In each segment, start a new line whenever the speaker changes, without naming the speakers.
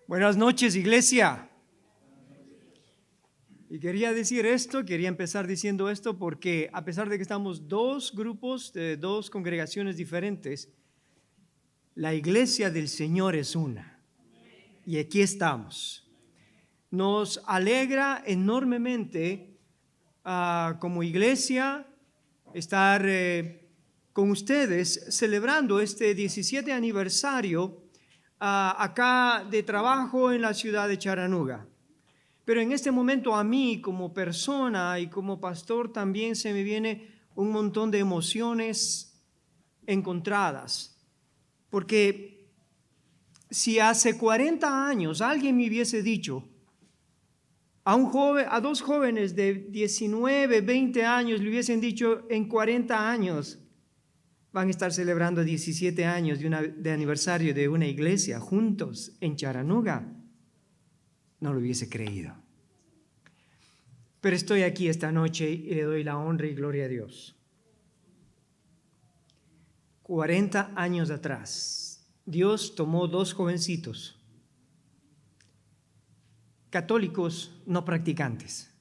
Buenas noches, iglesia. Y quería empezar diciendo esto porque a pesar de que estamos dos grupos de dos congregaciones diferentes, la iglesia del Señor es una. Y aquí estamos. Nos alegra enormemente como iglesia estar con ustedes celebrando este 17 aniversario acá de trabajo en la ciudad de Charanuga. Pero en este momento a mí como persona y como pastor también se me viene un montón de emociones encontradas. Porque si hace 40 años alguien me hubiese dicho, a dos jóvenes de 19, 20 años le hubiesen dicho en 40 años van a estar celebrando 17 años de aniversario de una iglesia juntos en Charanuga, no lo hubiese creído. Pero estoy aquí esta noche y le doy la honra y gloria a Dios. 40 años atrás, Dios tomó dos jovencitos, católicos no practicantes,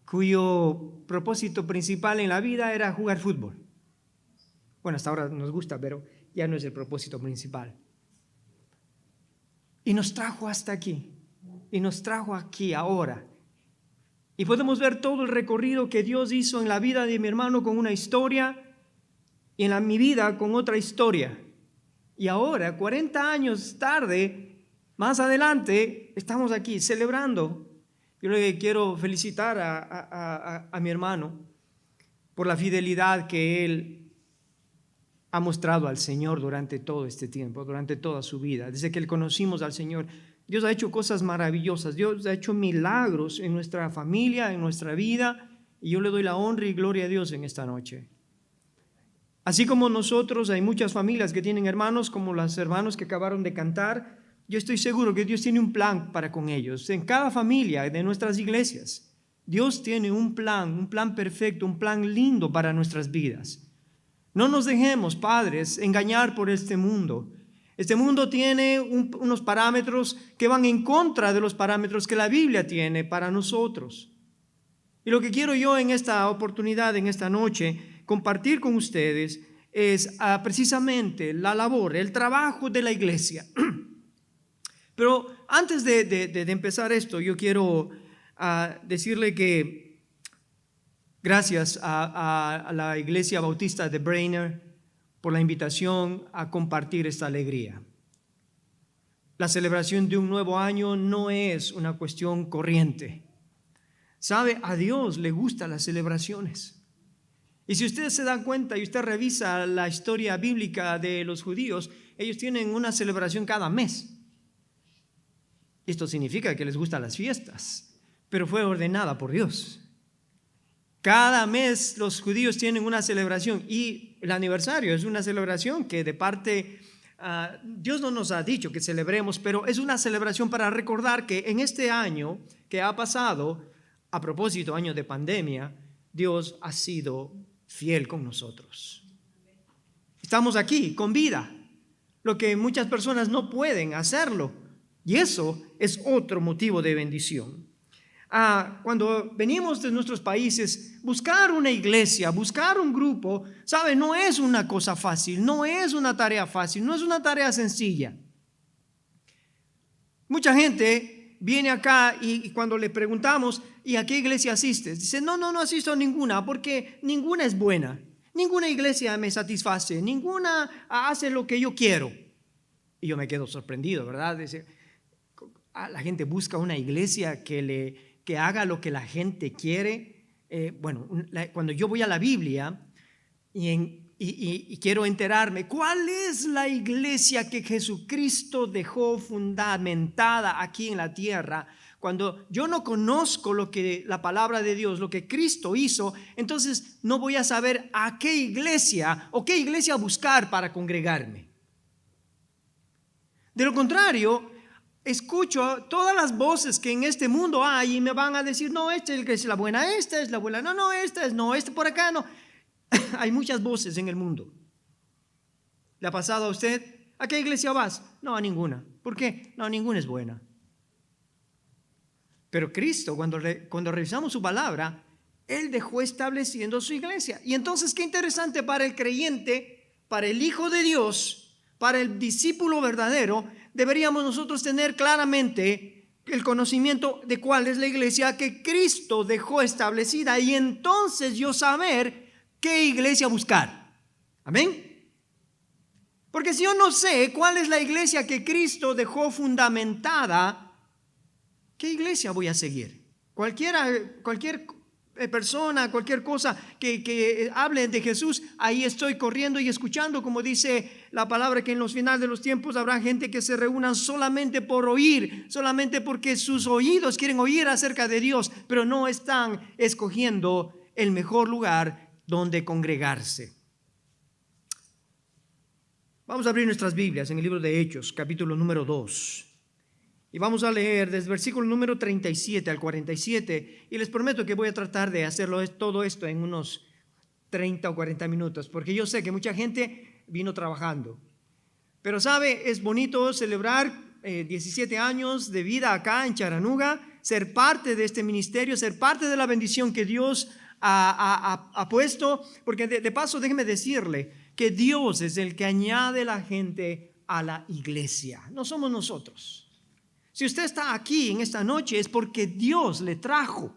cuyo propósito principal en la vida era jugar fútbol. Bueno, hasta ahora nos gusta, pero ya no es el propósito principal. Y nos trajo hasta aquí, y nos trajo aquí ahora. Y podemos ver todo el recorrido que Dios hizo en la vida de mi hermano con una historia, y en mi vida con otra historia. Y ahora, 40 años tarde, más adelante, estamos aquí celebrando. Yo le quiero felicitar a mi hermano por la fidelidad que él ha mostrado al Señor durante todo este tiempo, durante toda su vida. Desde que le conocimos al Señor, Dios ha hecho cosas maravillosas, Dios ha hecho milagros en nuestra familia, en nuestra vida, y yo le doy la honra y gloria a Dios en esta noche. Así como nosotros, hay muchas familias que tienen hermanos, como los hermanos que acabaron de cantar. Yo estoy seguro que Dios tiene un plan para con ellos. En cada familia de nuestras iglesias, Dios tiene un plan perfecto, un plan lindo para nuestras vidas. No nos dejemos, padres, engañar por este mundo. Este mundo tiene unos parámetros que van en contra de los parámetros que la Biblia tiene para nosotros. Y lo que quiero yo en esta oportunidad, en esta noche, compartir con ustedes es precisamente la labor, el trabajo de la iglesia. Pero antes de empezar esto, yo quiero decirle que gracias a la Iglesia Bautista de Brainerd por la invitación a compartir esta alegría. La celebración de un nuevo año no es una cuestión corriente. ¿Sabe? A Dios le gustan las celebraciones. Y si usted se da cuenta y usted revisa la historia bíblica de los judíos, ellos tienen una celebración cada mes. Esto significa que les gustan las fiestas, pero fue ordenada por Dios. Cada mes los judíos tienen una celebración y el aniversario es una celebración que de parte, Dios no nos ha dicho que celebremos, pero es una celebración para recordar que en este año que ha pasado, a propósito, año de pandemia, Dios ha sido fiel con nosotros. Estamos aquí con vida, lo que muchas personas no pueden hacerlo, y eso es otro motivo de bendición. Cuando venimos de nuestros países, buscar una iglesia, buscar un grupo, ¿sabe? No es una cosa fácil, no es una tarea fácil, no es una tarea sencilla. Mucha gente viene acá y cuando le preguntamos, ¿y a qué iglesia asistes? Dice, no asisto a ninguna porque ninguna es buena, ninguna iglesia me satisface, ninguna hace lo que yo quiero. Y yo me quedo sorprendido, ¿verdad? Dice, la gente busca una iglesia que haga lo que la gente quiere. Cuando yo voy a la Biblia y quiero enterarme cuál es la iglesia que Jesucristo dejó fundamentada aquí en la tierra, cuando yo no conozco lo que la palabra de Dios, lo que Cristo hizo, entonces no voy a saber a qué iglesia o qué iglesia buscar para congregarme. De lo contrario, escucho todas las voces que en este mundo hay y me van a decir, no, esta es la buena, esta es la buena, no, esta por acá, no. Hay muchas voces en el mundo. ¿Le ha pasado a usted? ¿A qué iglesia vas? No, a ninguna. ¿Por qué? No, ninguna es buena. Pero Cristo, cuando revisamos su palabra, Él dejó estableciendo su iglesia. Y entonces, qué interesante para el creyente, para el Hijo de Dios, para el discípulo verdadero, deberíamos nosotros tener claramente el conocimiento de cuál es la iglesia que Cristo dejó establecida y entonces yo saber qué iglesia buscar. Amén. Porque si yo no sé cuál es la iglesia que Cristo dejó fundamentada, ¿qué iglesia voy a seguir? Cualquier persona, cualquier cosa que hable de Jesús, ahí estoy corriendo y escuchando, como dice la palabra, que en los finales de los tiempos habrá gente que se reúnan solamente por oír, solamente porque sus oídos quieren oír acerca de Dios, pero no están escogiendo el mejor lugar donde congregarse. Vamos a abrir nuestras Biblias en el libro de Hechos, capítulo número 2. Y vamos a leer desde el versículo número 37 al 47. Y les prometo que voy a tratar de hacerlo todo esto en unos 30 o 40 minutos, porque yo sé que mucha gente vino trabajando. Pero sabe, es bonito celebrar 17 años de vida acá en Charanuga, ser parte de este ministerio, ser parte de la bendición que Dios ha puesto. Porque de paso, déjeme decirle que Dios es el que añade la gente a la iglesia, no somos nosotros. Si usted está aquí en esta noche es porque Dios le trajo.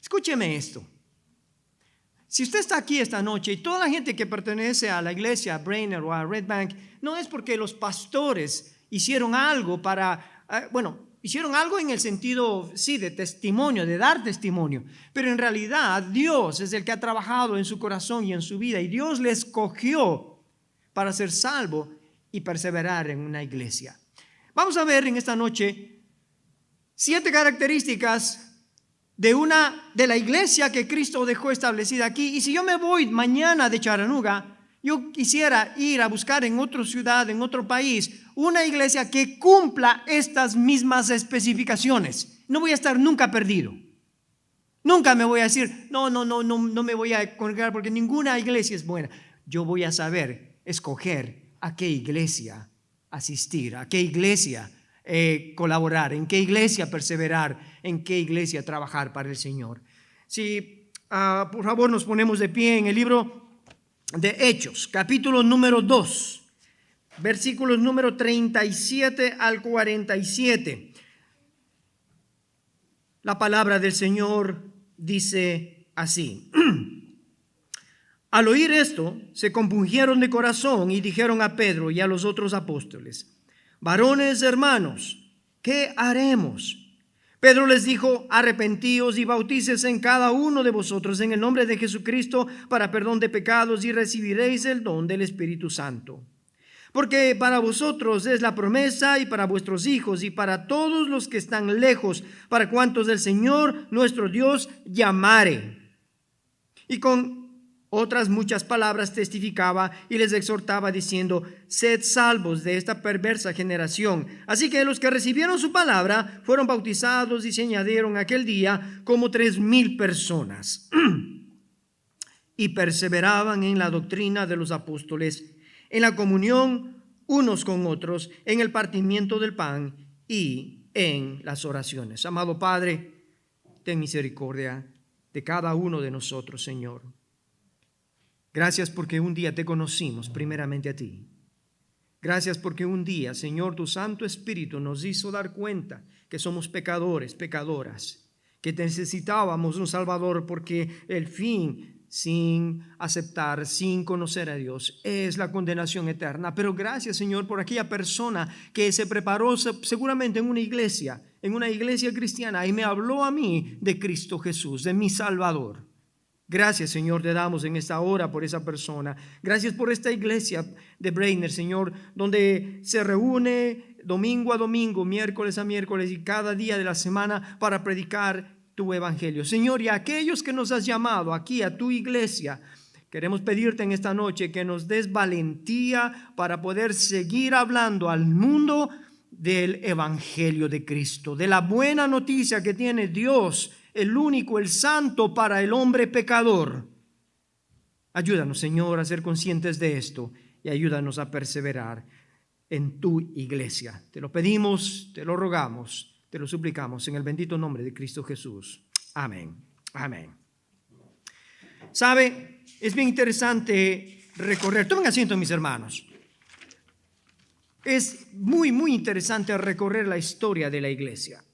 Escúcheme esto. Si usted está aquí esta noche y toda la gente que pertenece a la iglesia, a Brainerd o a Red Bank, no es porque los pastores hicieron algo hicieron algo en el sentido, sí, de testimonio, de dar testimonio, pero en realidad Dios es el que ha trabajado en su corazón y en su vida, y Dios le escogió para ser salvo y perseverar en una iglesia. Vamos a ver en esta noche 7 características de la iglesia que Cristo dejó establecida aquí. Y si yo me voy mañana de Charanuga, yo quisiera ir a buscar en otra ciudad, en otro país, una iglesia que cumpla estas mismas especificaciones. No voy a estar nunca perdido. Nunca me voy a decir, no me voy a congregar porque ninguna iglesia es buena. Yo voy a saber escoger a qué iglesia asistir, a qué iglesia colaborar, en qué iglesia perseverar, en qué iglesia trabajar para el Señor. Si por favor nos ponemos de pie en el libro de Hechos, capítulo número 2, versículos número 37 al 47. La palabra del Señor dice así. Al oír esto, se compungieron de corazón y dijeron a Pedro y a los otros apóstoles: varones hermanos, ¿qué haremos? Pedro les dijo: arrepentíos y bautícese en cada uno de vosotros en el nombre de Jesucristo para perdón de pecados y recibiréis el don del Espíritu Santo. Porque para vosotros es la promesa y para vuestros hijos y para todos los que están lejos, para cuantos el Señor nuestro Dios llamare. Y con otras muchas palabras testificaba y les exhortaba diciendo: sed salvos de esta perversa generación. Así que los que recibieron su palabra fueron bautizados y se añadieron aquel día como 3,000 personas. Y perseveraban en la doctrina de los apóstoles, en la comunión unos con otros, en el partimiento del pan y en las oraciones. Amado Padre, ten misericordia de cada uno de nosotros, Señor. Gracias porque un día te conocimos primeramente a ti. Gracias porque un día, Señor, tu Santo Espíritu nos hizo dar cuenta que somos pecadores, pecadoras, que necesitábamos un Salvador, porque el fin sin aceptar, sin conocer a Dios, es la condenación eterna. Pero gracias, Señor, por aquella persona que se preparó seguramente en una iglesia cristiana, y me habló a mí de Cristo Jesús, de mi Salvador. Gracias, Señor, te damos en esta hora por esa persona. Gracias por esta iglesia de Brainerd, Señor, donde se reúne domingo a domingo, miércoles a miércoles y cada día de la semana para predicar tu evangelio. Señor, y a aquellos que nos has llamado aquí a tu iglesia, queremos pedirte en esta noche que nos des valentía para poder seguir hablando al mundo del evangelio de Cristo, de la buena noticia que tiene Dios, el único, el santo, para el hombre pecador. Ayúdanos, Señor, a ser conscientes de esto y ayúdanos a perseverar en tu iglesia. Te lo pedimos, te lo rogamos, te lo suplicamos en el bendito nombre de Cristo Jesús. Amén. Amén. ¿Sabe? Es bien interesante recorrer. Tomen asiento, mis hermanos. Es muy, muy interesante recorrer la historia de la iglesia.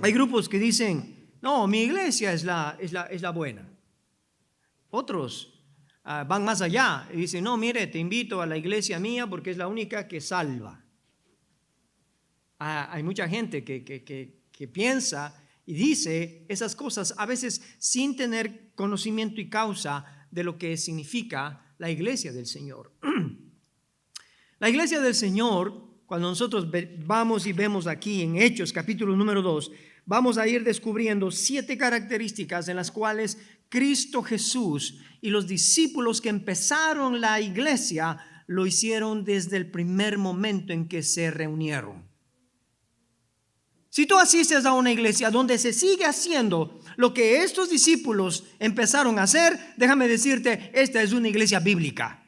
Hay grupos que dicen, no, mi iglesia es la buena. Otros van más allá y dicen, no, mire, te invito a la iglesia mía porque es la única que salva. Hay mucha gente que piensa y dice esas cosas a veces sin tener conocimiento y causa de lo que significa la iglesia del Señor. La iglesia del Señor, cuando nosotros vamos y vemos aquí en Hechos capítulo número 2, vamos a ir descubriendo 7 características en las cuales Cristo Jesús y los discípulos que empezaron la iglesia lo hicieron desde el primer momento en que se reunieron. Si tú asistes a una iglesia donde se sigue haciendo lo que estos discípulos empezaron a hacer, déjame decirte, esta es una iglesia bíblica.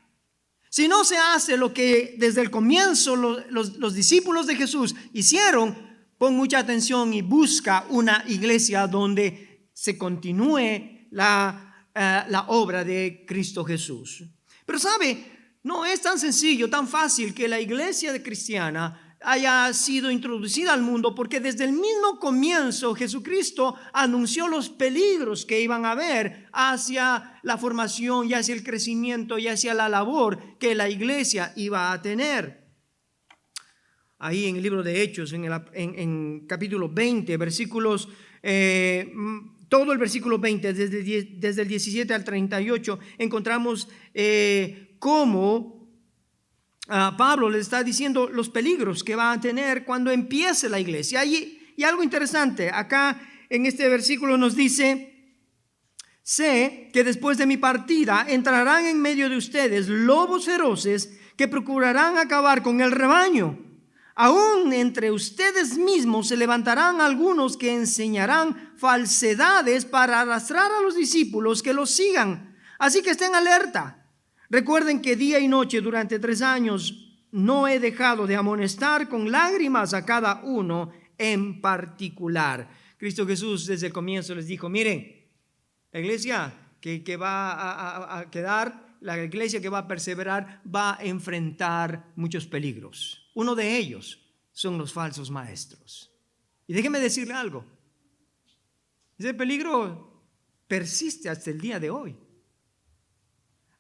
Si no se hace lo que desde el comienzo los discípulos de Jesús hicieron, pon mucha atención y busca una iglesia donde se continúe la obra de Cristo Jesús. Pero sabe, no es tan sencillo, tan fácil que la iglesia cristiana haya sido introducida al mundo, porque desde el mismo comienzo Jesucristo anunció los peligros que iban a haber hacia la formación y hacia el crecimiento y hacia la labor que la iglesia iba a tener. Ahí en el libro de Hechos, en capítulo 20, versículos, todo el versículo 20, desde el 17 al 38, encontramos cómo Pablo le está diciendo los peligros que va a tener cuando empiece la iglesia. Y algo interesante, acá en este versículo nos dice, sé que después de mi partida entrarán en medio de ustedes lobos feroces que procurarán acabar con el rebaño. Aún entre ustedes mismos se levantarán algunos que enseñarán falsedades para arrastrar a los discípulos que los sigan. Así que estén alerta. Recuerden que día y noche durante 3 años no he dejado de amonestar con lágrimas a cada uno en particular. Cristo Jesús desde el comienzo les dijo, miren, la iglesia que va a quedar, la iglesia que va a perseverar, va a enfrentar muchos peligros. Uno de ellos son los falsos maestros. Y déjeme decirle algo, ese peligro persiste hasta el día de hoy.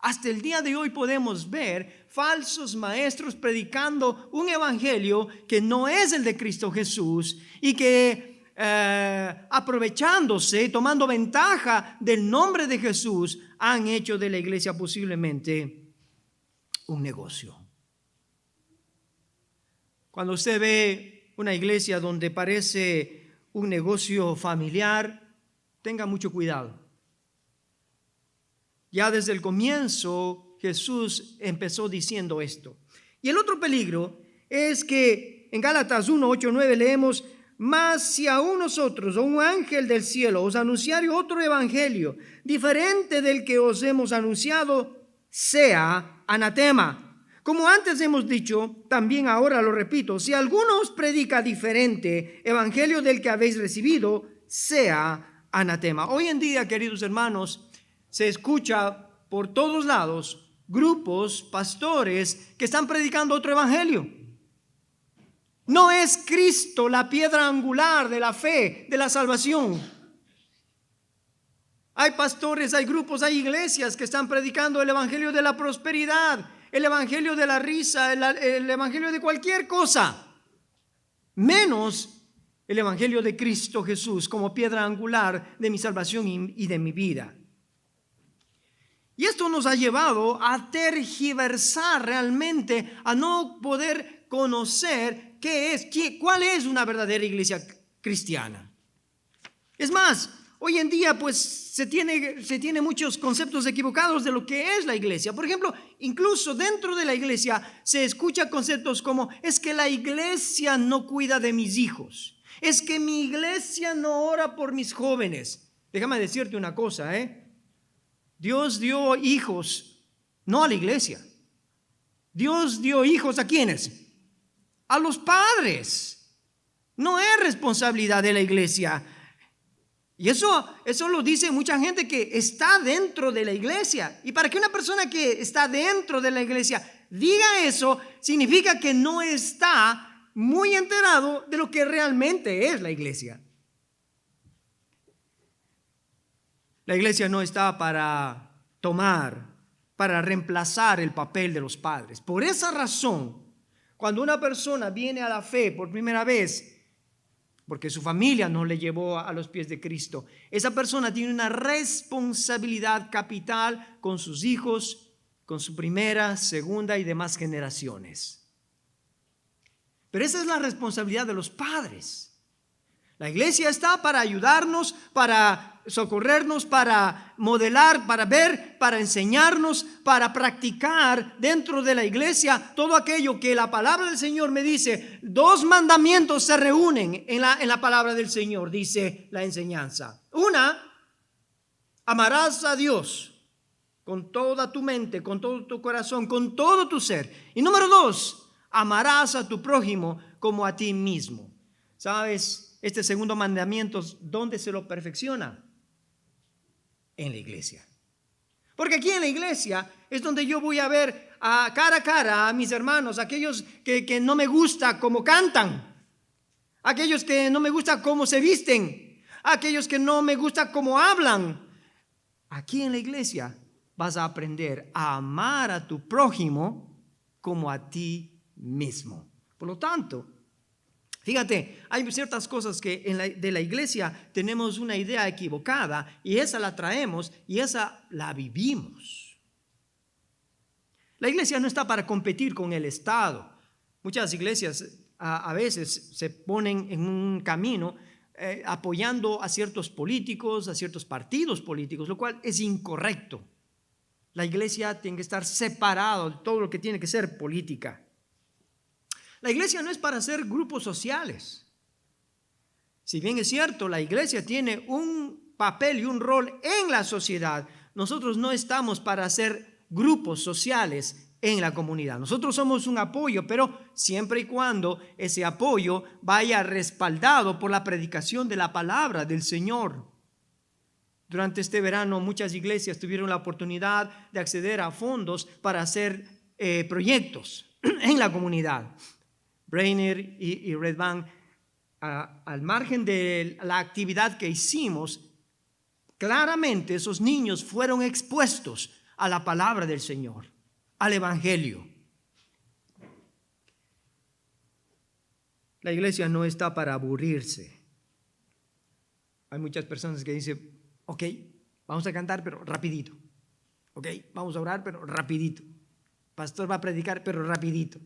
Hasta el día de hoy podemos ver falsos maestros predicando un evangelio que no es el de Cristo Jesús y que aprovechándose, tomando ventaja del nombre de Jesús, han hecho de la iglesia posiblemente un negocio. Cuando usted ve una iglesia donde parece un negocio familiar, tenga mucho cuidado. Ya desde el comienzo Jesús empezó diciendo esto. Y el otro peligro es que en Gálatas 1, 8, 9 leemos, mas si aún nosotros o un ángel del cielo os anunciare otro evangelio diferente del que os hemos anunciado, sea anatema. Como antes hemos dicho, también ahora lo repito, si alguno os predica diferente evangelio del que habéis recibido, sea anatema. Hoy en día, queridos hermanos, se escucha por todos lados grupos, pastores que están predicando otro evangelio. No es Cristo la piedra angular de la fe, de la salvación. Hay pastores, hay grupos, hay iglesias que están predicando el evangelio de la prosperidad, el evangelio de la risa, el evangelio de cualquier cosa, menos el evangelio de Cristo Jesús como piedra angular de mi salvación y de mi vida. Y esto nos ha llevado a tergiversar realmente, a no poder conocer cuál es una verdadera iglesia cristiana. Es más, hoy en día pues se tiene muchos conceptos equivocados de lo que es la iglesia. Por ejemplo, incluso dentro de la iglesia se escucha conceptos como, es que la iglesia no cuida de mis hijos, es que mi iglesia no ora por mis jóvenes. Déjame decirte una cosa, Dios dio hijos no a la iglesia. Dios dio hijos ¿a quiénes? A los padres. No es responsabilidad de la iglesia. Y eso lo dice mucha gente que está dentro de la iglesia. Y para que una persona que está dentro de la iglesia diga eso, significa que no está muy enterado de lo que realmente es la iglesia. La iglesia no está para para reemplazar el papel de los padres. Por esa razón, cuando una persona viene a la fe por primera vez, porque su familia no le llevó a los pies de Cristo, esa persona tiene una responsabilidad capital con sus hijos, con su primera, segunda y demás generaciones. Pero esa es la responsabilidad de los padres. La iglesia está para ayudarnos, para socorrernos, para modelar, para ver, para enseñarnos, para practicar dentro de la iglesia todo aquello que la palabra del Señor me dice. 2 mandamientos se reúnen en la palabra del Señor, dice la enseñanza. Una, amarás a Dios con toda tu mente, con todo tu corazón, con todo tu ser. Y número 2, amarás a tu prójimo como a ti mismo. ¿Sabes? Este segundo mandamiento, ¿dónde se lo perfecciona? En la iglesia. Porque aquí en la iglesia es donde yo voy a ver cara a cara a mis hermanos, aquellos que no me gusta cómo cantan, aquellos que no me gusta cómo se visten, aquellos que no me gusta cómo hablan. Aquí en la iglesia vas a aprender a amar a tu prójimo como a ti mismo. Por lo tanto, fíjate, hay ciertas cosas que de la iglesia tenemos una idea equivocada y esa la traemos y esa la vivimos. La iglesia no está para competir con el Estado. Muchas iglesias a veces se ponen en un camino apoyando a ciertos políticos, a ciertos partidos políticos, lo cual es incorrecto. La iglesia tiene que estar separada de todo lo que tiene que ser política. La iglesia no es para hacer grupos sociales. Si bien es cierto, la iglesia tiene un papel y un rol en la sociedad, nosotros no estamos para hacer grupos sociales en la comunidad. Nosotros somos un apoyo, pero siempre y cuando ese apoyo vaya respaldado por la predicación de la palabra del Señor. Durante este verano muchas iglesias tuvieron la oportunidad de acceder a fondos para hacer proyectos en la comunidad. Brainer y Red Bank, al margen de la actividad que hicimos, claramente esos niños fueron expuestos a la palabra del Señor, al evangelio. La iglesia no está para aburrirse. Hay muchas personas que dicen, ok, vamos a cantar, pero rapidito. Ok, vamos a orar, pero rapidito. Pastor va a predicar, pero rapidito.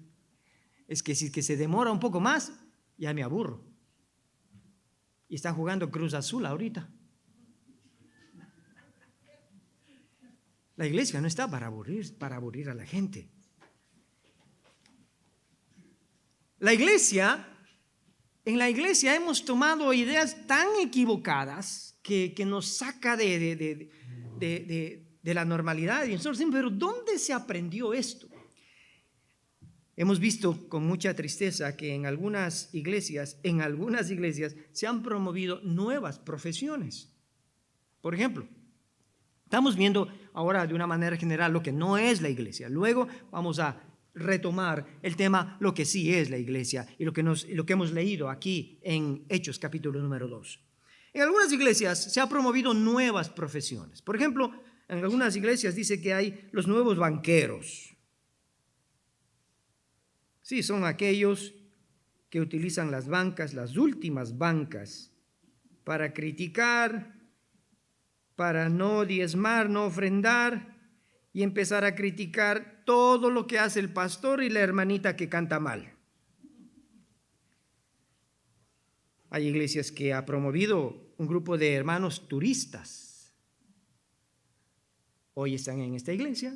Es que si se demora un poco más, ya me aburro. Y está jugando Cruz Azul ahorita. La iglesia no está para aburrir a la gente. En la iglesia hemos tomado ideas tan equivocadas que nos saca de la normalidad. Y nosotros decimos, pero ¿dónde se aprendió esto? Hemos visto con mucha tristeza que en algunas iglesias se han promovido nuevas profesiones. Por ejemplo, estamos viendo ahora de una manera general lo que no es la iglesia. Luego vamos a retomar el tema, lo que sí es la iglesia y lo que hemos leído aquí en Hechos capítulo número 2. En algunas iglesias se han promovido nuevas profesiones. Por ejemplo, en algunas iglesias dice que hay los nuevos banqueros. Sí, son aquellos que utilizan las bancas, las últimas bancas, para criticar, para no diezmar, no ofrendar y empezar a criticar todo lo que hace el pastor y la hermanita que canta mal. Hay iglesias que ha promovido un grupo de hermanos turistas. Hoy están en esta iglesia,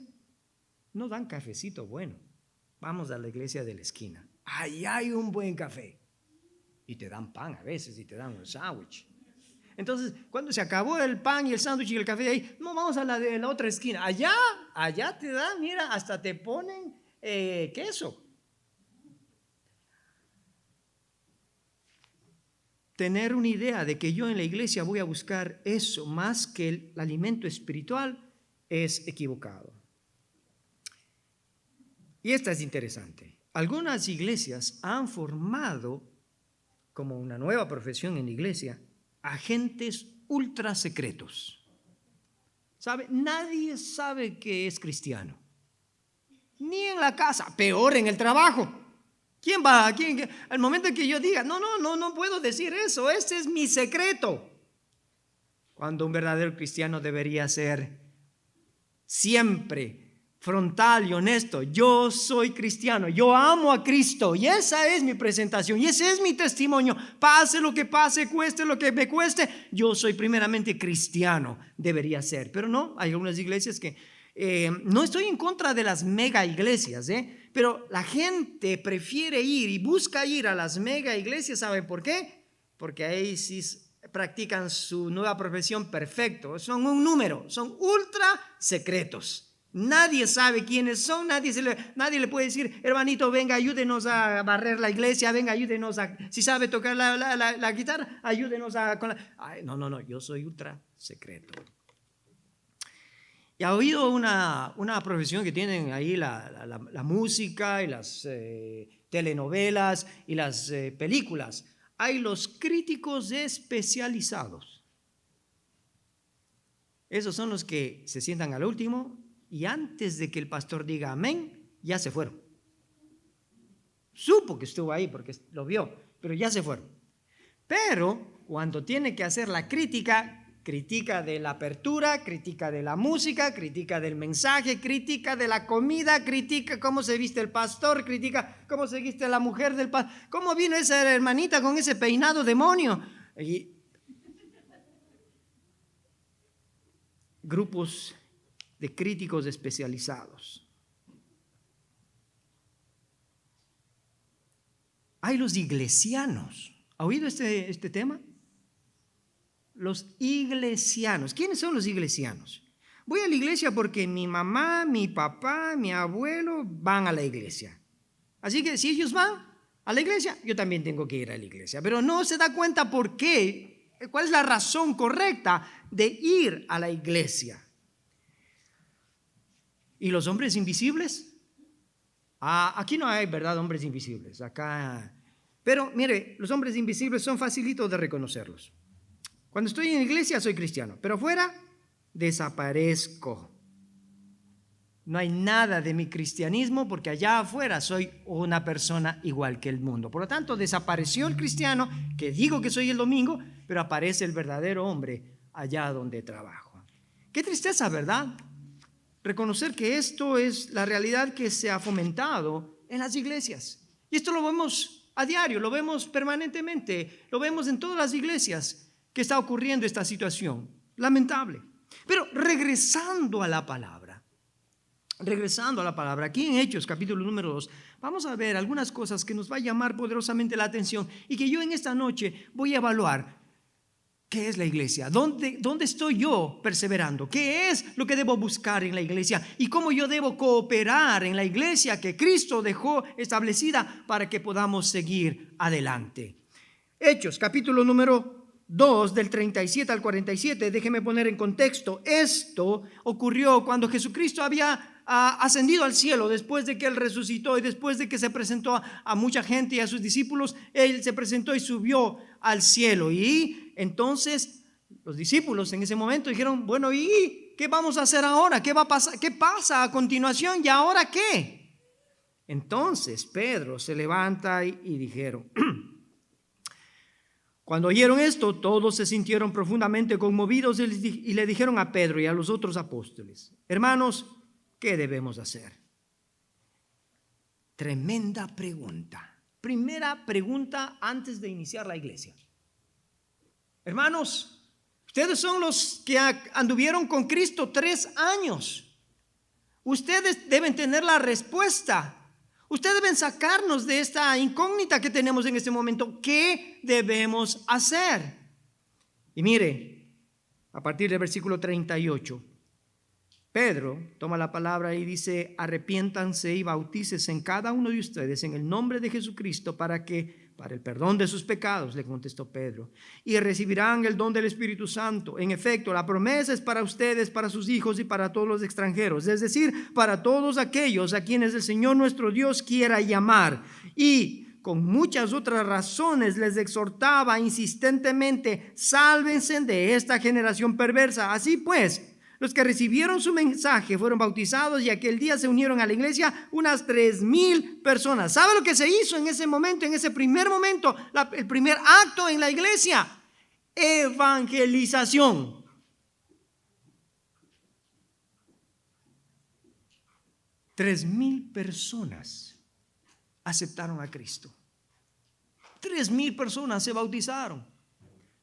no dan cafecito bueno. Vamos a la iglesia de la esquina. Ahí hay un buen café. Y te dan pan a veces y te dan un sándwich. Entonces, cuando se acabó el pan y el sándwich y el café, ahí, no, vamos a la de la otra esquina. Allá te dan, mira, hasta te ponen queso. Tener una idea de que yo en la iglesia voy a buscar eso más que el alimento espiritual es equivocado. Y esta es interesante. Algunas iglesias han formado como una nueva profesión en la iglesia agentes ultra secretos. ¿Sabe? Nadie sabe que es cristiano. Ni en la casa, peor en el trabajo. ¿Quién va? Al momento en que yo diga, no puedo decir eso, ese es mi secreto. Cuando un verdadero cristiano debería ser siempre frontal y honesto. Yo soy cristiano, yo amo a Cristo y esa es mi presentación y ese es mi testimonio. Pase lo que pase, cueste lo que me cueste, yo soy primeramente cristiano, debería ser. Pero no, hay algunas iglesias que no estoy en contra de las mega iglesias, pero la gente prefiere ir y busca ir a las mega iglesias. ¿Saben por qué? Porque ahí sí practican su nueva profesión perfecto. Son un número, son ultra secretos. Nadie sabe quiénes son, nadie le puede decir, hermanito, venga, ayúdenos a barrer la iglesia, venga, ayúdenos si sabe tocar la guitarra, ayúdenos a... Ay, no, yo soy ultra secreto. Y ha oído una profesión que tienen ahí la música y las telenovelas y las películas. Hay los críticos especializados. Esos son los que se sientan al último y antes de que el pastor diga amén, ya se fueron. Supo que estuvo ahí porque lo vio, pero ya se fueron. Pero cuando tiene que hacer la crítica, critica de la apertura, critica de la música, critica del mensaje, critica de la comida, critica cómo se viste el pastor, critica cómo se viste la mujer del pastor, cómo vino esa hermanita con ese peinado demonio. Y grupos de críticos especializados. Hay los iglesianos. ¿Ha oído este tema? Los iglesianos. ¿Quiénes son los iglesianos? Voy a la iglesia porque mi mamá, mi papá, mi abuelo van a la iglesia. Así que si ellos van a la iglesia, yo también tengo que ir a la iglesia. Pero no se da cuenta por qué, cuál es la razón correcta de ir a la iglesia. ¿Y los hombres invisibles? Aquí no hay, ¿verdad?, hombres invisibles. Acá. Pero mire, los hombres invisibles son facilitos de reconocerlos. Cuando estoy en la iglesia soy cristiano, pero afuera desaparezco. No hay nada de mi cristianismo porque allá afuera soy una persona igual que el mundo. Por lo tanto, desapareció el cristiano que digo que soy el domingo, pero aparece el verdadero hombre allá donde trabajo. Qué tristeza, ¿verdad? Reconocer que esto es la realidad que se ha fomentado en las iglesias. Y esto lo vemos a diario, lo vemos permanentemente, lo vemos en todas las iglesias que está ocurriendo esta situación. Lamentable. Pero regresando a la palabra, aquí en Hechos capítulo número 2, vamos a ver algunas cosas que nos va a llamar poderosamente la atención y que yo en esta noche voy a evaluar. ¿Qué es la iglesia? ¿Dónde estoy yo perseverando? ¿Qué es lo que debo buscar en la iglesia? ¿Y cómo yo debo cooperar en la iglesia que Cristo dejó establecida para que podamos seguir adelante? Hechos, capítulo número 2, del 37 al 47, déjeme poner en contexto. Esto ocurrió cuando Jesucristo había ascendido al cielo, después de que Él resucitó y después de que se presentó a mucha gente y a sus discípulos. Él se presentó y subió al cielo. Y entonces los discípulos en ese momento dijeron, bueno, ¿y qué vamos a hacer ahora? ¿Qué va a pasar? ¿Qué pasa a continuación? ¿Y ahora qué? Entonces Pedro se levanta y dijeron... Cuando oyeron esto, todos se sintieron profundamente conmovidos y le dijeron a Pedro y a los otros apóstoles, hermanos, ¿qué debemos hacer? Tremenda pregunta. Primera pregunta antes de iniciar la iglesia. Hermanos, ustedes son los que anduvieron con Cristo 3 años. Ustedes deben tener la respuesta. Ustedes deben sacarnos de esta incógnita que tenemos en este momento. ¿Qué debemos hacer? Y mire, a partir del versículo 38, Pedro toma la palabra y dice: arrepiéntanse y bautícese en cada uno de ustedes en el nombre de Jesucristo para el perdón de sus pecados, le contestó Pedro, y recibirán el don del Espíritu Santo. En efecto, la promesa es para ustedes, para sus hijos y para todos los extranjeros, es decir, para todos aquellos a quienes el Señor nuestro Dios quiera llamar. Y con muchas otras razones les exhortaba insistentemente: sálvense de esta generación perversa. Así pues, los que recibieron su mensaje fueron bautizados, y aquel día se unieron a la iglesia unas 3,000 personas. ¿Sabe lo que se hizo en ese momento, en ese primer momento, el primer acto en la iglesia? Evangelización. $3,000 personas aceptaron a Cristo. 3,000 personas se bautizaron.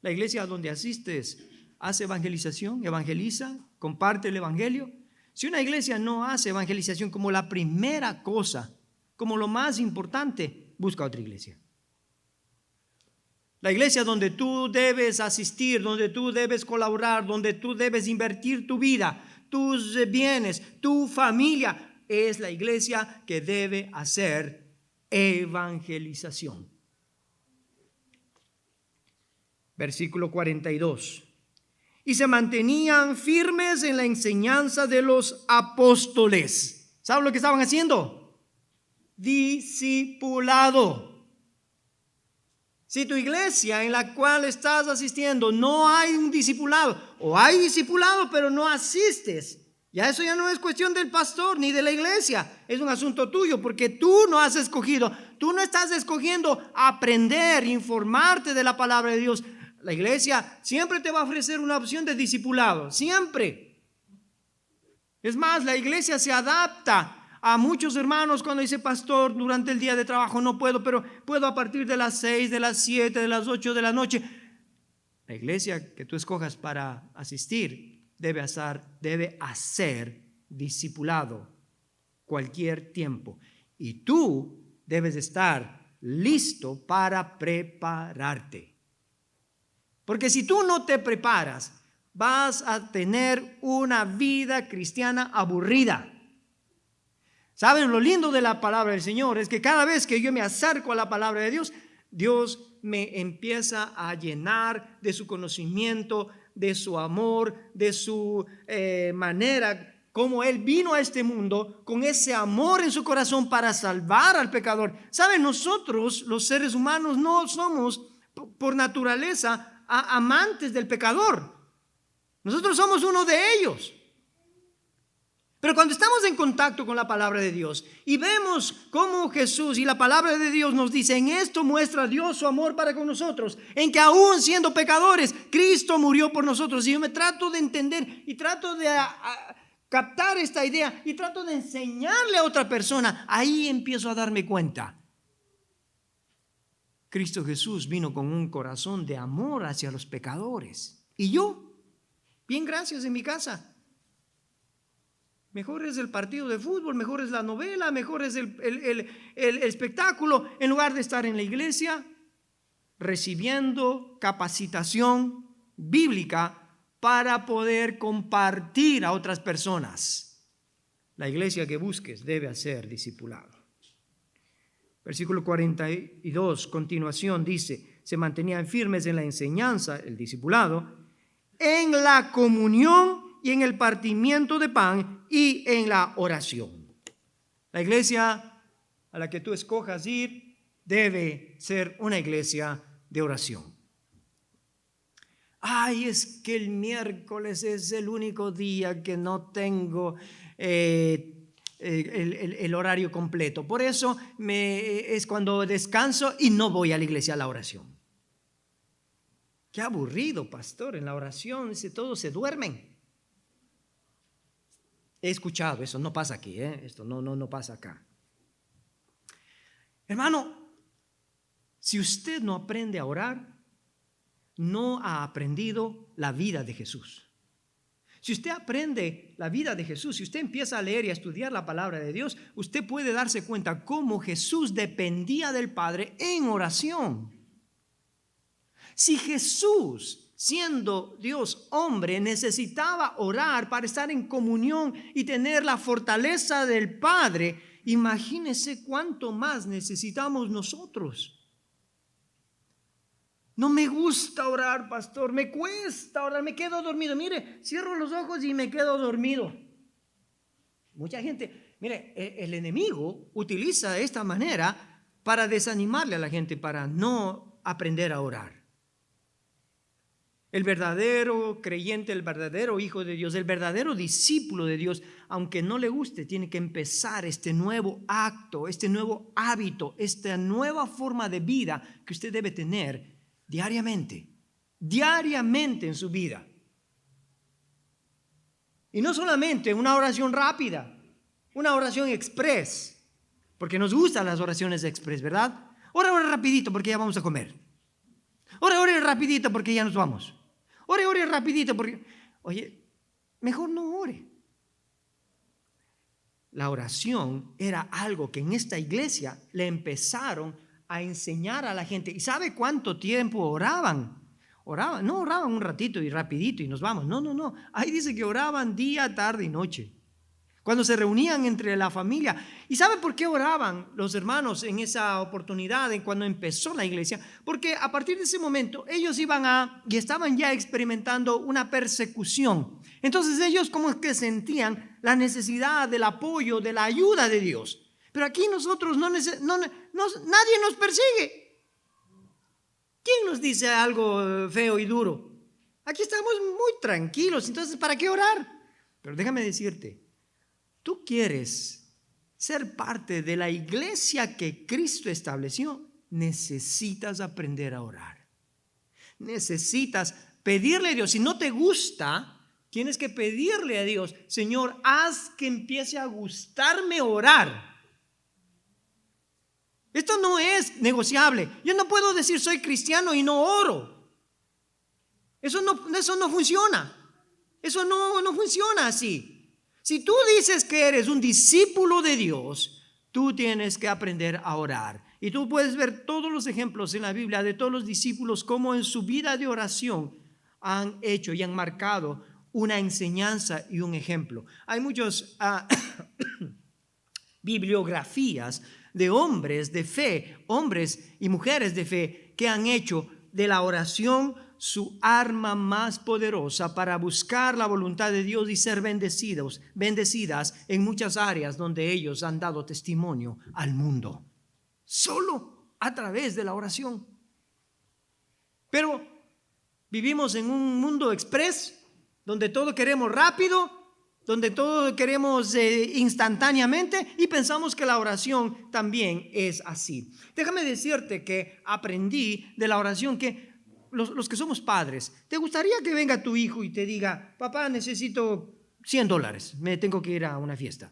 La iglesia donde asistes hace evangelización, evangeliza, comparte el evangelio. Si una iglesia no hace evangelización como la primera cosa, como lo más importante, busca otra iglesia. La iglesia donde tú debes asistir, donde tú debes colaborar, donde tú debes invertir tu vida, tus bienes, tu familia, es la iglesia que debe hacer evangelización. Versículo 42. Y se mantenían firmes en la enseñanza de los apóstoles. ¿Saben lo que estaban haciendo? Discipulado. Si tu iglesia en la cual estás asistiendo no hay un discipulado, o hay discipulado pero no asistes, ya eso ya no es cuestión del pastor ni de la iglesia, es un asunto tuyo, porque tú no has escogido, tú no estás escogiendo aprender, informarte de la palabra de Dios. La iglesia siempre te va a ofrecer una opción de discipulado, siempre. Es más, la iglesia se adapta a muchos hermanos cuando dice: pastor, durante el día de trabajo no puedo, pero puedo a partir de las 6, de las 7, de las 8 de la noche. La iglesia que tú escojas para asistir debe hacer discipulado cualquier tiempo. Y tú debes estar listo para prepararte. Porque si tú no te preparas, vas a tener una vida cristiana aburrida. ¿Saben? Lo lindo de la palabra del Señor es que cada vez que yo me acerco a la palabra de Dios, Dios me empieza a llenar de su conocimiento, de su amor, de su manera, como Él vino a este mundo con ese amor en su corazón para salvar al pecador. ¿Saben? Nosotros, los seres humanos, no somos por naturaleza amantes del pecador. Nosotros somos uno de ellos. Pero cuando estamos en contacto con la palabra de Dios y vemos cómo Jesús y la palabra de Dios nos dice: en esto muestra Dios su amor para con nosotros, en que aún siendo pecadores, Cristo murió por nosotros. Y yo me trato de entender y trato de captar esta idea y trato de enseñarle a otra persona. Ahí empiezo a darme cuenta. Cristo Jesús vino con un corazón de amor hacia los pecadores. Y yo, bien, gracias, en mi casa. Mejor es el partido de fútbol, mejor es la novela, mejor es el espectáculo, en lugar de estar en la iglesia recibiendo capacitación bíblica para poder compartir a otras personas. La iglesia que busques debe hacer discipulado. Versículo 42, continuación, dice: se mantenían firmes en la enseñanza, el discipulado, en la comunión y en el partimiento de pan y en la oración. La iglesia a la que tú escojas ir debe ser una iglesia de oración. Ay, es que el miércoles es el único día que no tengo el horario completo. Por eso es cuando descanso y no voy a la iglesia a la oración. Qué aburrido, pastor, en la oración todos se duermen. He escuchado, eso no pasa aquí, esto no pasa acá. Hermano, si usted no aprende a orar, no ha aprendido la vida de Jesús. Si usted aprende la vida de Jesús, si usted empieza a leer y a estudiar la palabra de Dios, usted puede darse cuenta cómo Jesús dependía del Padre en oración. Si Jesús siendo Dios hombre, necesitaba orar para estar en comunión y tener la fortaleza del Padre. Imagínense cuánto más necesitamos nosotros. No me gusta orar, pastor, me cuesta orar, me quedo dormido. Mire, cierro los ojos y me quedo dormido. Mucha gente, mire, el enemigo utiliza esta manera para desanimarle a la gente, para no aprender a orar. El verdadero creyente, el verdadero hijo de Dios, el verdadero discípulo de Dios, aunque no le guste, tiene que empezar este nuevo acto, este nuevo hábito, esta nueva forma de vida que usted debe tener diariamente en su vida. Y no solamente una oración rápida, una oración express, porque nos gustan las oraciones express, ¿verdad? Ora rapidito porque ya vamos a comer. Ora rapidito porque ya nos vamos. Ore rapidito porque... Oye, mejor no ore. La oración era algo que en esta iglesia le empezaron a enseñar a la gente. ¿Y sabe cuánto tiempo oraban? No oraban un ratito y rapidito y nos vamos. No. Ahí dice que oraban día, tarde y noche. Cuando se reunían entre la familia. ¿Y sabe por qué oraban los hermanos en esa oportunidad, cuando empezó la iglesia? Porque a partir de ese momento ellos y estaban ya experimentando una persecución. Entonces ellos como que sentían la necesidad del apoyo, de la ayuda de Dios. Pero aquí nosotros nadie nos persigue. ¿Quién nos dice algo feo y duro? Aquí estamos muy tranquilos, entonces ¿para qué orar? Pero déjame decirte, tú quieres ser parte de la iglesia que Cristo estableció, necesitas aprender a orar. Necesitas pedirle a Dios. Si no te gusta, tienes que pedirle a Dios, Señor, haz que empiece a gustarme orar. Esto no es negociable. Yo no puedo decir soy cristiano y no oro. Eso no funciona. Eso no funciona así. Si tú dices que eres un discípulo de Dios, tú tienes que aprender a orar. Y tú puedes ver todos los ejemplos en la Biblia de todos los discípulos cómo en su vida de oración han hecho y han marcado una enseñanza y un ejemplo. Hay muchas bibliografías de hombres de fe, hombres y mujeres de fe que han hecho de la oración su arma más poderosa para buscar la voluntad de Dios y ser bendecidas en muchas áreas donde ellos han dado testimonio al mundo. Solo a través de la oración. Pero vivimos en un mundo express donde todo queremos rápido, donde todo queremos instantáneamente y pensamos que la oración también es así. Déjame decirte que aprendí de la oración que los que somos padres, ¿te gustaría que venga tu hijo y te diga, papá, necesito $100, me tengo que ir a una fiesta?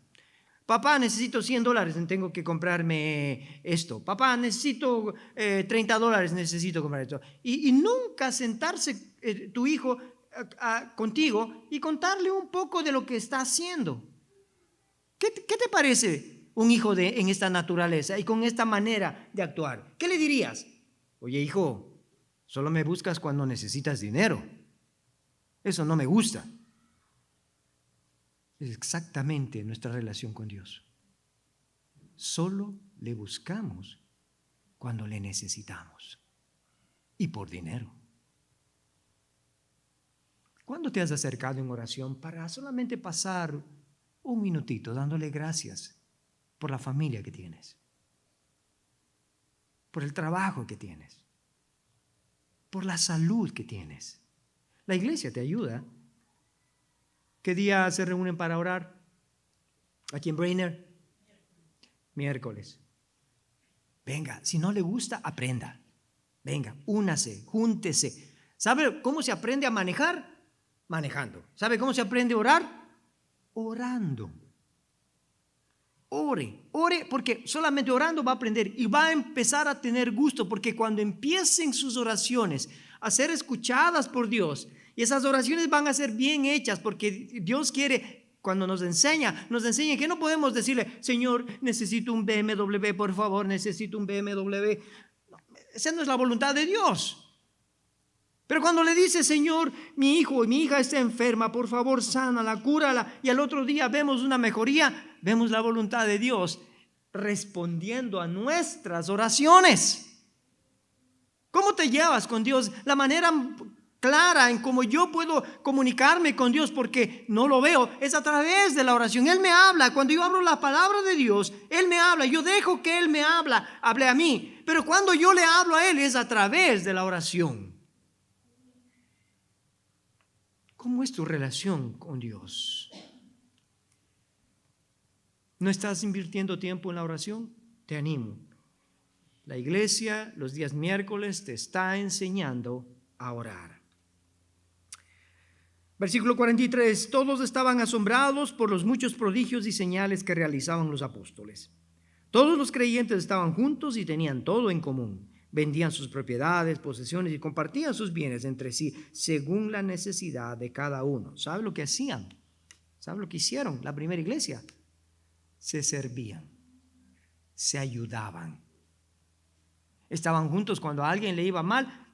Papá, necesito $100, tengo que comprarme esto. Papá, necesito $30, necesito comprar esto. Y nunca sentarse tu hijo contigo y contarle un poco de lo que está haciendo. ¿Qué te parece un hijo en esta naturaleza y con esta manera de actuar? ¿Qué le dirías? Oye, hijo, solo me buscas cuando necesitas dinero. Eso no me gusta. Es exactamente nuestra relación con Dios. Solo le buscamos cuando le necesitamos y por dinero. ¿Cuándo te has acercado en oración para solamente pasar un minutito dándole gracias por la familia que tienes, por el trabajo que tienes, por la salud que tienes? La iglesia te ayuda. ¿Qué día se reúnen para orar? Aquí en Brainer. Miércoles. Venga, si no le gusta, aprenda. Venga, únase, júntese. ¿Sabe cómo se aprende a manejar? Manejando. ¿Sabe cómo se aprende a orar? Orando. Ore, porque solamente orando va a aprender y va a empezar a tener gusto, porque cuando empiecen sus oraciones a ser escuchadas por Dios, y esas oraciones van a ser bien hechas, porque Dios quiere, cuando nos enseña que no podemos decirle, Señor, necesito un BMW, por favor, necesito un BMW. Esa no es la voluntad de Dios. Pero cuando le dice, Señor, mi hijo y mi hija está enferma, por favor, sánala, cúrala, y al otro día vemos una mejoría, vemos la voluntad de Dios respondiendo a nuestras oraciones. ¿Cómo te llevas con Dios? La manera clara en cómo yo puedo comunicarme con Dios, porque no lo veo, es a través de la oración. Él me habla. Cuando yo abro la palabra de Dios, Él me habla. Yo dejo que Él me hable a mí. Pero cuando yo le hablo a Él, es a través de la oración. ¿Cómo es tu relación con Dios? ¿No estás invirtiendo tiempo en la oración? Te animo. La iglesia los días miércoles te está enseñando a orar. Versículo 43, todos estaban asombrados por los muchos prodigios y señales que realizaban los apóstoles. Todos los creyentes estaban juntos y tenían todo en común. Vendían sus propiedades, posesiones y compartían sus bienes entre sí según la necesidad de cada uno. ¿Sabe lo que hacían? ¿Sabe lo que hicieron la primera iglesia? Se servían, se ayudaban. Estaban juntos cuando a alguien le iba mal.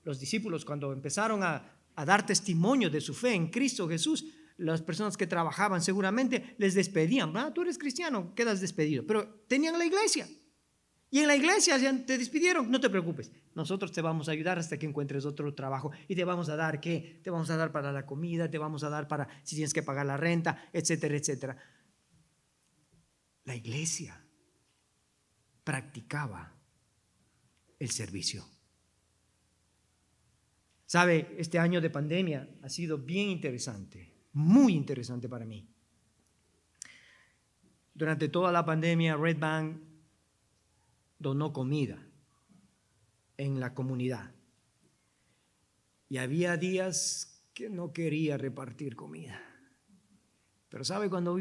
Los discípulos, cuando empezaron a dar testimonio de su fe en Cristo Jesús, las personas que trabajaban seguramente les despedían. Tú eres cristiano, quedas despedido. Pero tenían la iglesia. Y en la iglesia ya te despidieron. No te preocupes, nosotros te vamos a ayudar hasta que encuentres otro trabajo. Y te vamos a dar ¿qué? Te vamos a dar para la comida, te vamos a dar para si tienes que pagar la renta, etcétera, etcétera. La iglesia practicaba el servicio. Sabe, este año de pandemia ha sido bien interesante, muy interesante para mí. Durante toda la pandemia, Red Bank donó comida en la comunidad. Y había días que no quería repartir comida. Pero ¿sabe? Cuando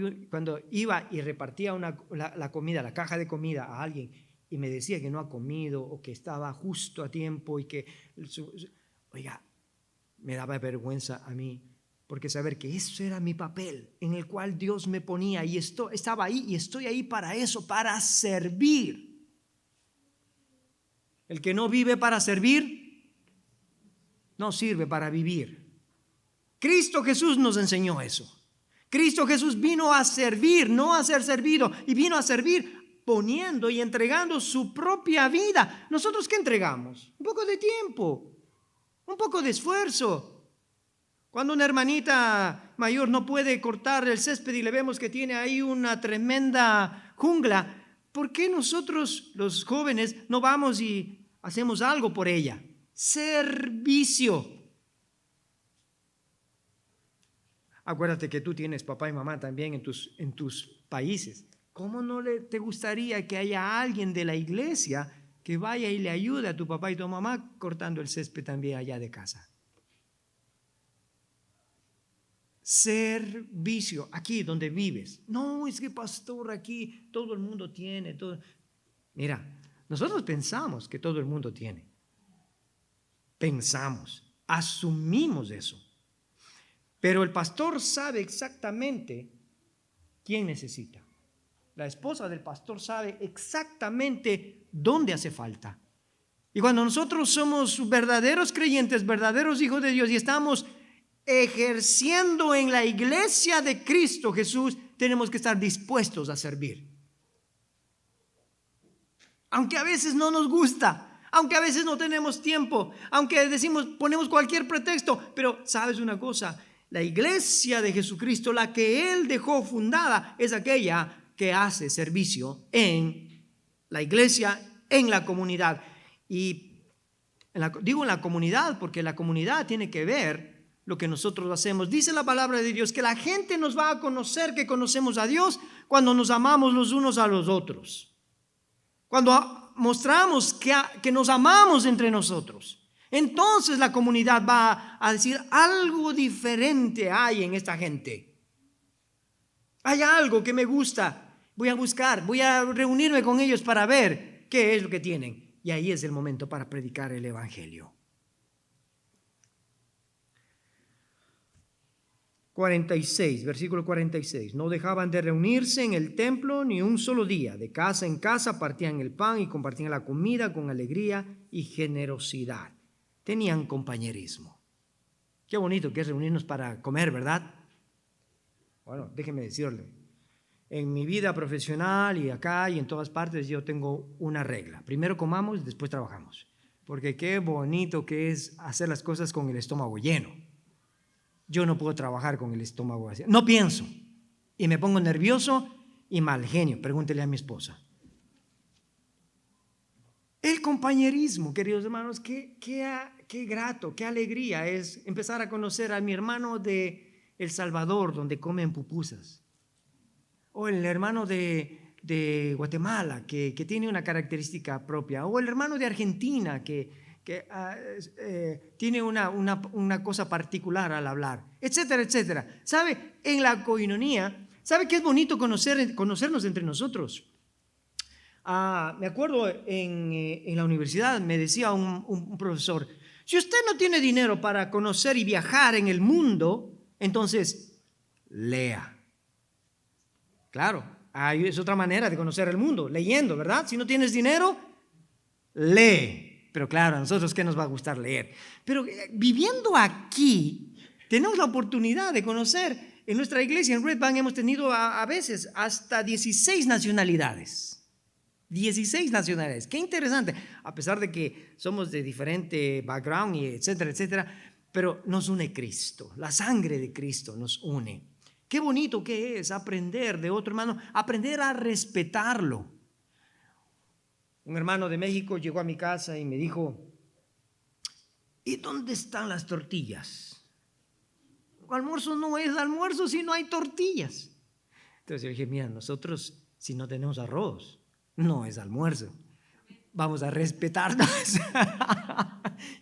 iba y repartía la comida, la caja de comida a alguien y me decía que no ha comido o que estaba justo a tiempo y que, oiga, me daba vergüenza a mí, porque saber que eso era mi papel en el cual Dios me ponía y estaba ahí y estoy ahí para eso, para servir. El que no vive para servir, no sirve para vivir. Cristo Jesús nos enseñó eso. Cristo Jesús vino a servir, no a ser servido, y vino a servir poniendo y entregando su propia vida. ¿Nosotros qué entregamos? Un poco de tiempo, un poco de esfuerzo. Cuando una hermanita mayor no puede cortar el césped y le vemos que tiene ahí una tremenda jungla, ¿por qué nosotros los jóvenes no vamos y hacemos algo por ella? Servicio. Acuérdate que tú tienes papá y mamá también en tus países. ¿Cómo no te gustaría que haya alguien de la iglesia que vaya y le ayude a tu papá y tu mamá cortando el césped también allá de casa? Servicio, aquí donde vives. No, es que pastor, aquí todo el mundo tiene. Mira, nosotros pensamos que todo el mundo tiene. Pensamos, asumimos eso. Pero el pastor sabe exactamente quién necesita. La esposa del pastor sabe exactamente dónde hace falta. Y cuando nosotros somos verdaderos creyentes, verdaderos hijos de Dios y estamos ejerciendo en la iglesia de Cristo Jesús, tenemos que estar dispuestos a servir. Aunque a veces no nos gusta, aunque a veces no tenemos tiempo, aunque ponemos cualquier pretexto, pero ¿sabes una cosa? La iglesia de Jesucristo, la que Él dejó fundada, es aquella que hace servicio en la iglesia, en la comunidad. Y digo en la comunidad porque la comunidad tiene que ver lo que nosotros hacemos. Dice la palabra de Dios que la gente nos va a conocer que conocemos a Dios cuando nos amamos los unos a los otros. Cuando mostramos que nos amamos entre nosotros. Entonces la comunidad va a decir algo diferente hay en esta gente. Hay algo que me gusta. Voy a buscar, voy a reunirme con ellos para ver qué es lo que tienen. Y ahí es el momento para predicar el evangelio. 46, versículo 46. No dejaban de reunirse en el templo ni un solo día. De casa en casa partían el pan y compartían la comida con alegría y generosidad. tenían compañerismo. Qué bonito que es reunirnos para comer, ¿verdad? Bueno, déjeme decirle, en mi vida profesional y acá y en todas partes yo tengo una regla. Primero comamos y después trabajamos. Porque qué bonito que es hacer las cosas con el estómago lleno. Yo no puedo trabajar con el estómago vacío. No pienso y me pongo nervioso y mal genio. Pregúntele a mi esposa. El compañerismo, queridos hermanos, qué grato, qué alegría es empezar a conocer a mi hermano de El Salvador, donde comen pupusas, o el hermano de Guatemala, que tiene una característica propia, o el hermano de Argentina, que tiene una cosa particular al hablar, etcétera, etcétera. ¿Sabe? En la coinonía, ¿sabe qué es bonito conocernos entre nosotros? Me acuerdo en la universidad me decía un profesor, si usted no tiene dinero para conocer y viajar en el mundo, entonces lea. Claro, es otra manera de conocer el mundo, leyendo, ¿verdad? Si no tienes dinero, lee. Pero claro, a nosotros ¿qué nos va a gustar leer? Pero viviendo aquí, tenemos la oportunidad de conocer. En nuestra iglesia, en Red Bank, hemos tenido a veces hasta 16 nacionalidades. 16 nacionalidades, qué interesante, a pesar de que somos de diferente background y etcétera, etcétera, pero nos une Cristo, la sangre de Cristo nos une. Qué bonito que es aprender de otro hermano, aprender a respetarlo. Un hermano de México llegó a mi casa y me dijo, ¿y dónde están las tortillas? El almuerzo no es almuerzo si no hay tortillas. Entonces yo dije, mira, nosotros si no tenemos arroz, no es almuerzo. Vamos a respetarnos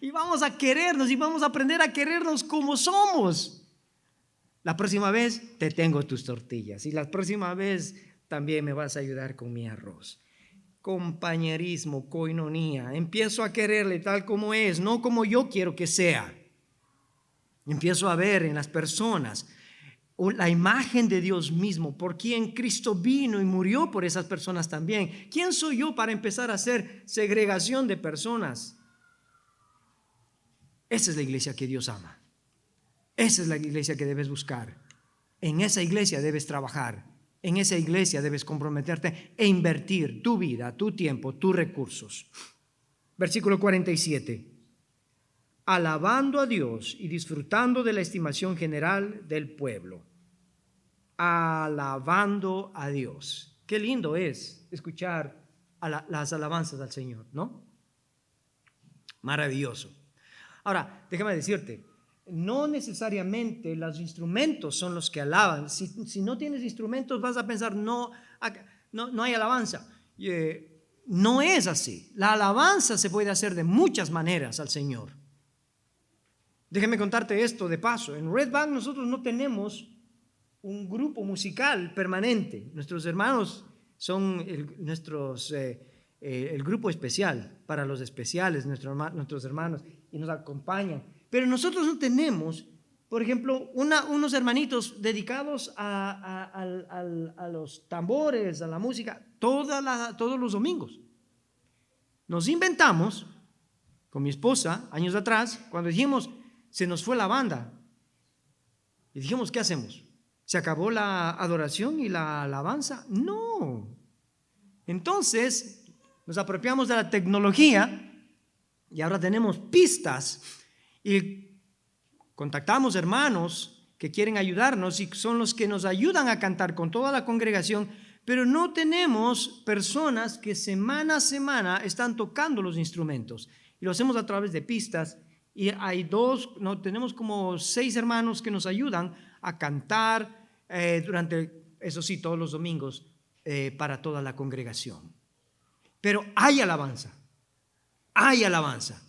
y vamos a querernos y vamos a aprender a querernos como somos. La próxima vez te tengo tus tortillas y la próxima vez también me vas a ayudar con mi arroz. Compañerismo, coinonía. Empiezo a quererle tal como es, no como yo quiero que sea. Empiezo a ver en las personas la imagen de Dios mismo, por quien Cristo vino y murió por esas personas también. ¿Quién soy yo para empezar a hacer segregación de personas? Esa es la iglesia que Dios ama. Esa es la iglesia que debes buscar. En esa iglesia debes trabajar. En esa iglesia debes comprometerte e invertir tu vida, tu tiempo, tus recursos. Versículo 47. Alabando a Dios y disfrutando de la estimación general del pueblo. Alabando a Dios. Qué lindo es escuchar las alabanzas al Señor, ¿no? Maravilloso. Ahora, déjame decirte, no necesariamente los instrumentos son los que alaban. Si no tienes instrumentos vas a pensar, no hay alabanza. No es así. La alabanza se puede hacer de muchas maneras al Señor. Déjame contarte esto de paso. En Red Bank nosotros no tenemos un grupo musical permanente. Nuestros hermanos son el grupo especial para los especiales, nuestros hermanos, y nos acompañan. Pero nosotros no tenemos, por ejemplo, unos hermanitos dedicados a los tambores, a la música, todos los domingos. Nos inventamos, con mi esposa, años atrás, cuando dijimos, se nos fue la banda, y dijimos, ¿qué hacemos? ¿Se acabó la adoración y la alabanza? No. Entonces nos apropiamos de la tecnología y ahora tenemos pistas y contactamos hermanos que quieren ayudarnos y son los que nos ayudan a cantar con toda la congregación, pero no tenemos personas que semana a semana están tocando los instrumentos y lo hacemos a través de pistas y tenemos como 6 hermanos que nos ayudan a cantar durante, eso sí, todos los domingos para toda la congregación. Pero hay alabanza, hay alabanza.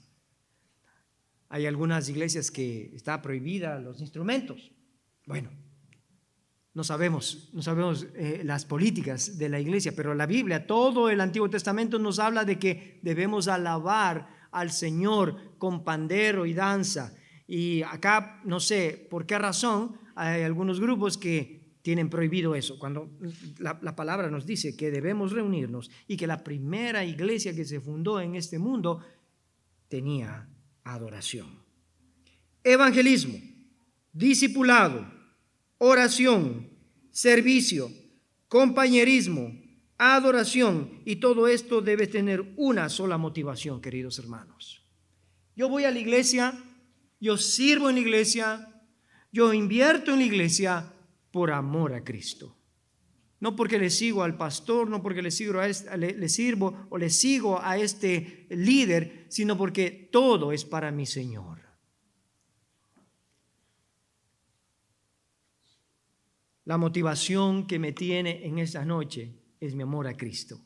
Hay algunas iglesias que está prohibida los instrumentos. Bueno, no sabemos las políticas de la iglesia, pero la Biblia, todo el Antiguo Testamento nos habla de que debemos alabar al Señor con pandero y danza. Y acá, no sé por qué razón, hay algunos grupos que tienen prohibido eso, cuando la palabra nos dice que debemos reunirnos y que la primera iglesia que se fundó en este mundo tenía adoración. Evangelismo, discipulado, oración, servicio, compañerismo, adoración, y todo esto debe tener una sola motivación, queridos hermanos. Yo voy a la iglesia, yo sirvo en la iglesia, yo invierto en la iglesia por amor a Cristo. No porque le sigo al pastor, no porque le sirvo o le sigo a este líder, sino porque todo es para mi Señor. La motivación que me tiene en esta noche es mi amor a Cristo.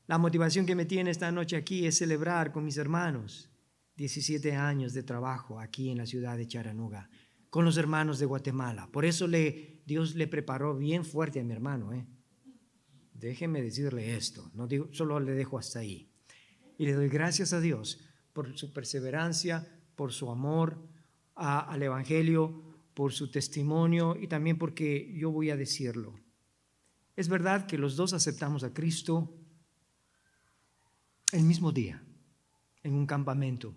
La motivación que me tiene esta noche aquí es celebrar con mis hermanos 17 años de trabajo aquí en la ciudad de Charanuga, con los hermanos de Guatemala. Por eso Dios le preparó bien fuerte a mi hermano. Déjeme decirle esto, no digo, solo le dejo hasta ahí. Y le doy gracias a Dios por su perseverancia, por su amor al Evangelio, por su testimonio, y también porque yo voy a decirlo. Es verdad que los dos aceptamos a Cristo el mismo día, en un campamento,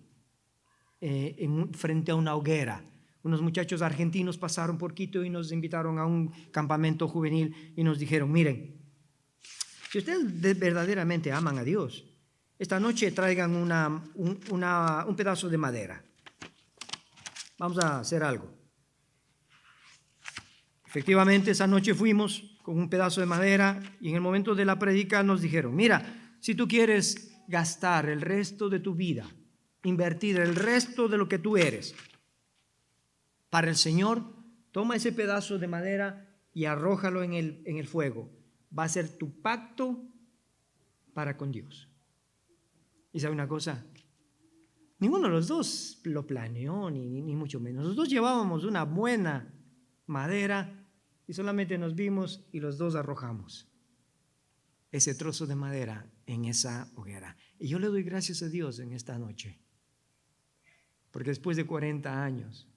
frente a una hoguera. Unos muchachos argentinos pasaron por Quito y nos invitaron a un campamento juvenil y nos dijeron: miren, si ustedes verdaderamente aman a Dios, esta noche traigan un pedazo de madera. Vamos a hacer algo. Efectivamente, esa noche fuimos con un pedazo de madera y en el momento de la prédica nos dijeron: mira, si tú quieres gastar el resto de tu vida, invertir el resto de lo que tú eres para el Señor, toma ese pedazo de madera y arrójalo en el fuego. Va a ser tu pacto para con Dios. ¿Y sabe una cosa? Ninguno de los dos lo planeó, ni mucho menos. Los dos llevábamos una buena madera y solamente nos vimos y los dos arrojamos ese trozo de madera en esa hoguera. Y yo le doy gracias a Dios en esta noche, porque después de 40 años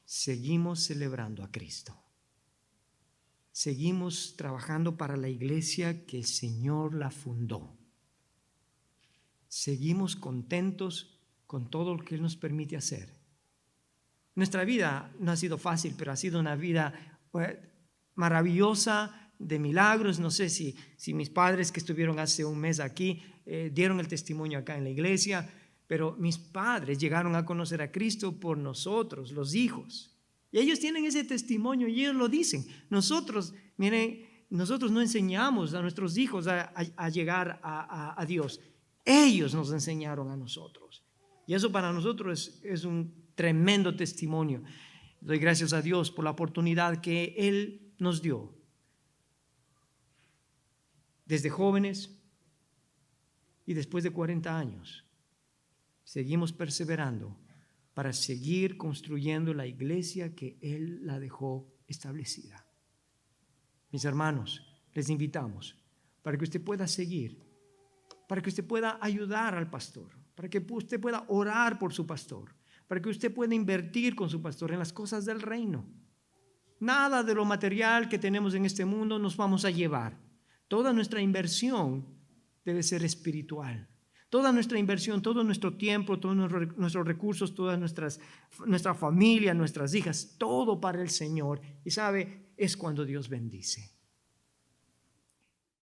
seguimos celebrando a Cristo. Seguimos trabajando para la iglesia que el Señor la fundó. Seguimos contentos con todo lo que Él nos permite hacer. Nuestra vida no ha sido fácil, pero ha sido una vida maravillosa, de milagros. No sé si mis padres, que estuvieron hace un mes aquí, dieron el testimonio acá en la iglesia, pero mis padres llegaron a conocer a Cristo por nosotros, los hijos. Y ellos tienen ese testimonio y ellos lo dicen. Nosotros no enseñamos a nuestros hijos a llegar a Dios. Ellos nos enseñaron a nosotros. Y eso para nosotros es un tremendo testimonio. Doy gracias a Dios por la oportunidad que Él nos dio. Desde jóvenes y después de 40 años, seguimos perseverando para seguir construyendo la iglesia que Él la dejó establecida. Mis hermanos, les invitamos para que usted pueda seguir, para que usted pueda ayudar al pastor, para que usted pueda orar por su pastor, para que usted pueda invertir con su pastor en las cosas del reino. Nada de lo material que tenemos en este mundo nos vamos a llevar. Toda nuestra inversión debe ser espiritual. Toda nuestra inversión, todo nuestro tiempo, todos nuestros recursos, toda nuestra familia, nuestras hijas, todo para el Señor. Y sabe, es cuando Dios bendice.